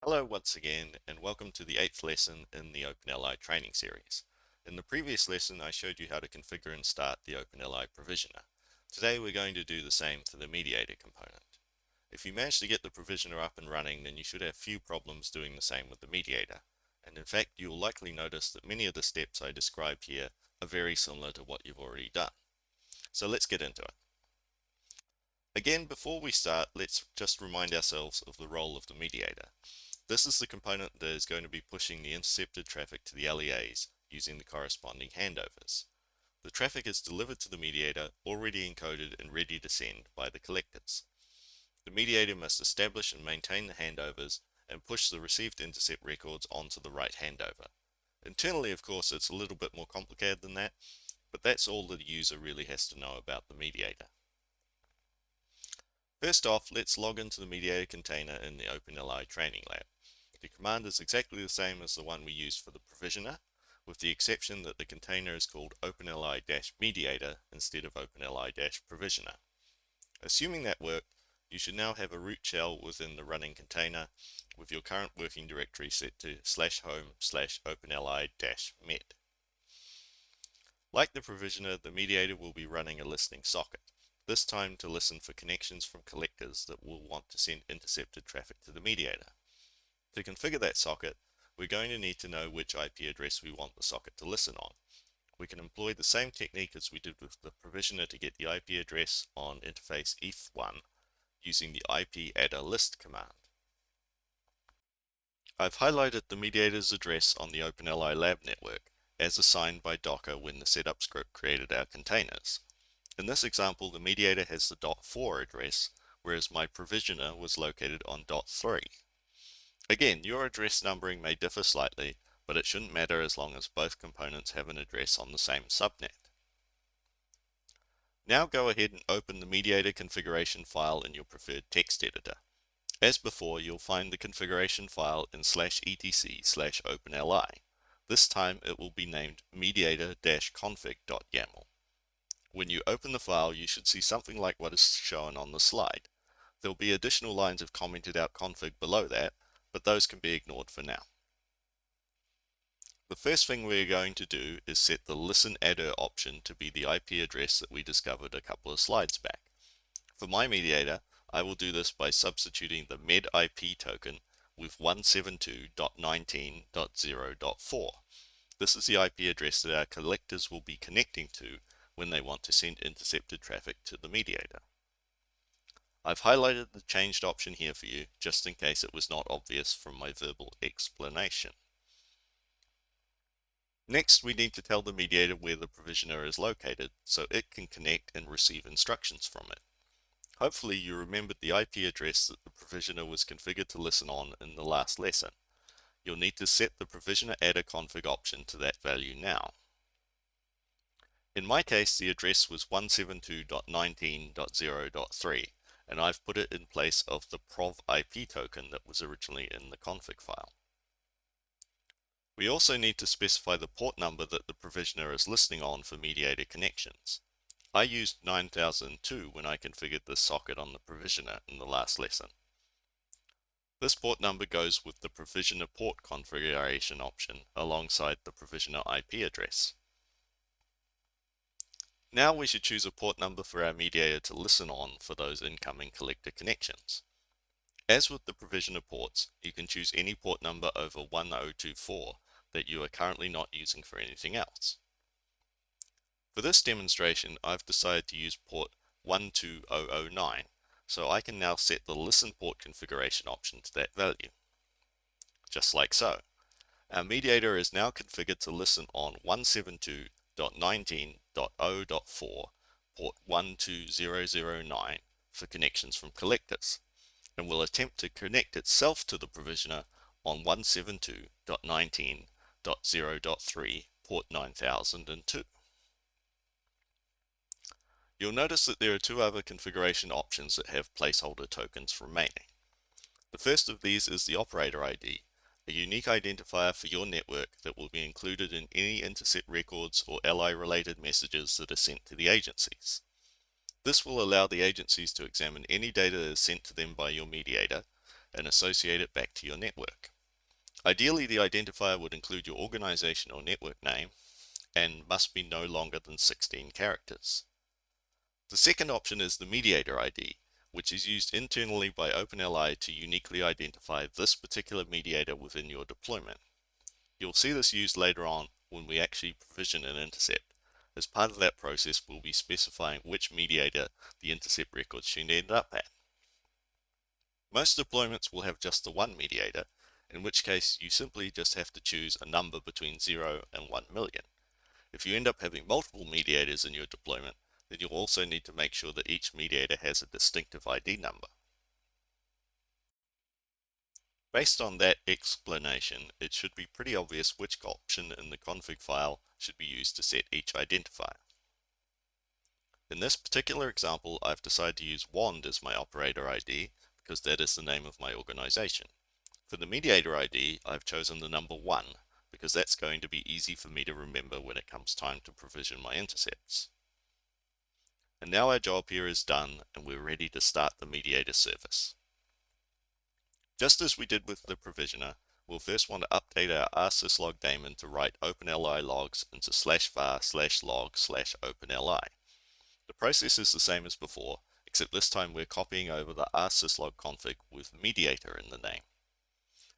Hello once again, and welcome to the 8th lesson in the OpenLI training series. In the previous lesson, I showed you how to configure and start the OpenLI provisioner. Today, we're going to do the same for the mediator component. If you manage to get the provisioner up and running, then you should have few problems doing the same with the mediator. And in fact, you'll likely notice that many of the steps I described here are very similar to what you've already done. So let's get into it. Again, before we start, let's just remind ourselves of the role of the mediator. This is the component that is going to be pushing the intercepted traffic to the LEAs using the corresponding handovers. The traffic is delivered to the mediator already encoded and ready to send by the collectors. The mediator must establish and maintain the handovers and push the received intercept records onto the right handover. Internally, of course, it's a little bit more complicated than that, but that's all the user really has to know about the mediator. First off, let's log into the mediator container in the OpenLI training lab. The command is exactly the same as the one we used for the provisioner, with the exception that the container is called OpenLI-mediator instead of OpenLI-provisioner. Assuming that worked, you should now have a root shell within the running container with your current working directory set to /home/OpenLI-med. Like the provisioner, the mediator will be running a listening socket, this time to listen for connections from collectors that will want to send intercepted traffic to the mediator. To configure that socket, we're going to need to know which IP address we want the socket to listen on. We can employ the same technique as we did with the provisioner to get the IP address on interface ETH1 using the IP-add-a-list command. I've highlighted the mediator's address on the OpenLI lab network as assigned by Docker when the setup script created our containers. In this example, the mediator has the .4 address, whereas my provisioner was located on .3. Again, your address numbering may differ slightly, but it shouldn't matter as long as both components have an address on the same subnet. Now go ahead and open the mediator configuration file in your preferred text editor. As before, you'll find the configuration file in /etc/openli. This time it will be named mediator-config.yaml. When you open the file, you should see something like what is shown on the slide. There'll be additional lines of commented out config below that, but those can be ignored for now. The first thing we're going to do is set the listen adder option to be the IP address that we discovered a couple of slides back. For my mediator, I will do this by substituting the med IP token with 172.19.0.4. This is the IP address that our collectors will be connecting to when they want to send intercepted traffic to the mediator. I've highlighted the changed option here for you, just in case it was not obvious from my verbal explanation. Next, we need to tell the mediator where the provisioner is located, so it can connect and receive instructions from it. Hopefully you remembered the IP address that the provisioner was configured to listen on in the last lesson. You'll need to set the provisioner adder config option to that value now. In my case, the address was 172.19.0.3, and I've put it in place of the prov IP token that was originally in the config file. We also need to specify the port number that the provisioner is listening on for mediator connections. I used 9002 when I configured this socket on the provisioner in the last lesson. This port number goes with the provisioner port configuration option alongside the provisioner IP address. Now we should choose a port number for our mediator to listen on for those incoming collector connections. As with the provisioner ports, you can choose any port number over 1024 that you are currently not using for anything else. For this demonstration, I've decided to use port 12009, so I can now set the listen port configuration option to that value. Just like so. Our mediator is now configured to listen on 172.19.0.4, port 12009 for connections from collectors, and will attempt to connect itself to the provisioner on 172.19.0.3, port 9002. You'll notice that there are two other configuration options that have placeholder tokens remaining. The first of these is the operator ID, a unique identifier for your network that will be included in any intercept records or LI-related messages that are sent to the agencies. This will allow the agencies to examine any data that is sent to them by your mediator, and associate it back to your network. Ideally, the identifier would include your organization or network name and must be no longer than 16 characters. The second option is the mediator ID, which is used internally by OpenLI to uniquely identify this particular mediator within your deployment. You'll see this used later on when we actually provision an intercept. As part of that process, we'll be specifying which mediator the intercept record should end up at. Most deployments will have just the one mediator, in which case you simply just have to choose a number between 0 and 1 million. If you end up having multiple mediators in your deployment, then you'll also need to make sure that each mediator has a distinctive ID number. Based on that explanation, it should be pretty obvious which option in the config file should be used to set each identifier. In this particular example, I've decided to use WAND as my operator ID because that is the name of my organization. For the mediator ID, I've chosen the number 1 because that's going to be easy for me to remember when it comes time to provision my intercepts. And now our job here is done and we're ready to start the mediator service. Just as we did with the provisioner, we'll first want to update our rsyslog daemon to write OpenLI logs into /var/log/OpenLI. The process is the same as before, except this time we're copying over the rsyslog config with mediator in the name.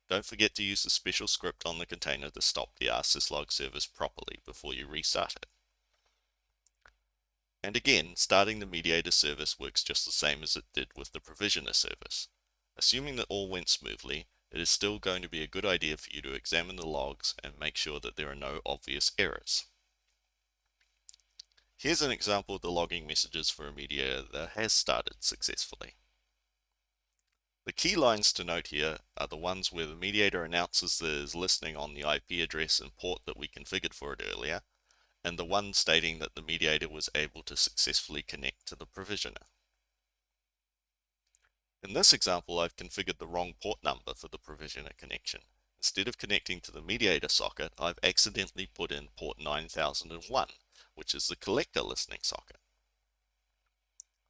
Don't forget to use the special script on the container to stop the rsyslog service properly before you restart it. And again, starting the mediator service works just the same as it did with the provisioner service. Assuming that all went smoothly, it is still going to be a good idea for you to examine the logs and make sure that there are no obvious errors. Here's an example of the logging messages for a mediator that has started successfully. The key lines to note here are the ones where the mediator announces that it is listening on the IP address and port that we configured for it earlier, and the one stating that the mediator was able to successfully connect to the provisioner. In this example, I've configured the wrong port number for the provisioner connection. Instead of connecting to the mediator socket, I've accidentally put in port 9001, which is the collector listening socket.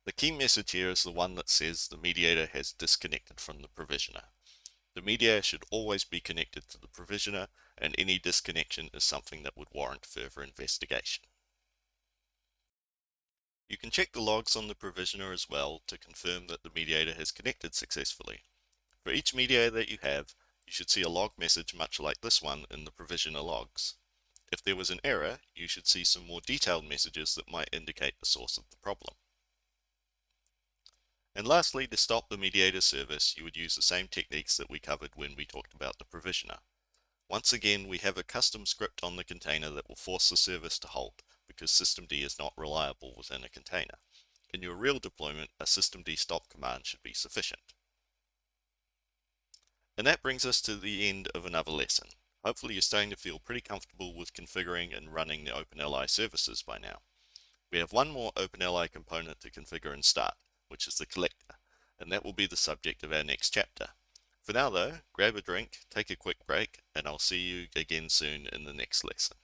The key message here is the one that says the mediator has disconnected from the provisioner. The mediator should always be connected to the provisioner, and any disconnection is something that would warrant further investigation. You can check the logs on the provisioner as well to confirm that the mediator has connected successfully. For each mediator that you have, you should see a log message much like this one in the provisioner logs. If there was an error, you should see some more detailed messages that might indicate the source of the problem. And lastly, to stop the mediator service, you would use the same techniques that we covered when we talked about the provisioner. Once again, we have a custom script on the container that will force the service to halt because systemd is not reliable within a container. In your real deployment, a systemd stop command should be sufficient. And that brings us to the end of another lesson. Hopefully you're starting to feel pretty comfortable with configuring and running the OpenLI services by now. We have one more OpenLI component to configure and start, which is the collector, and that will be the subject of our next chapter. For now though, grab a drink, take a quick break, and I'll see you again soon in the next lesson.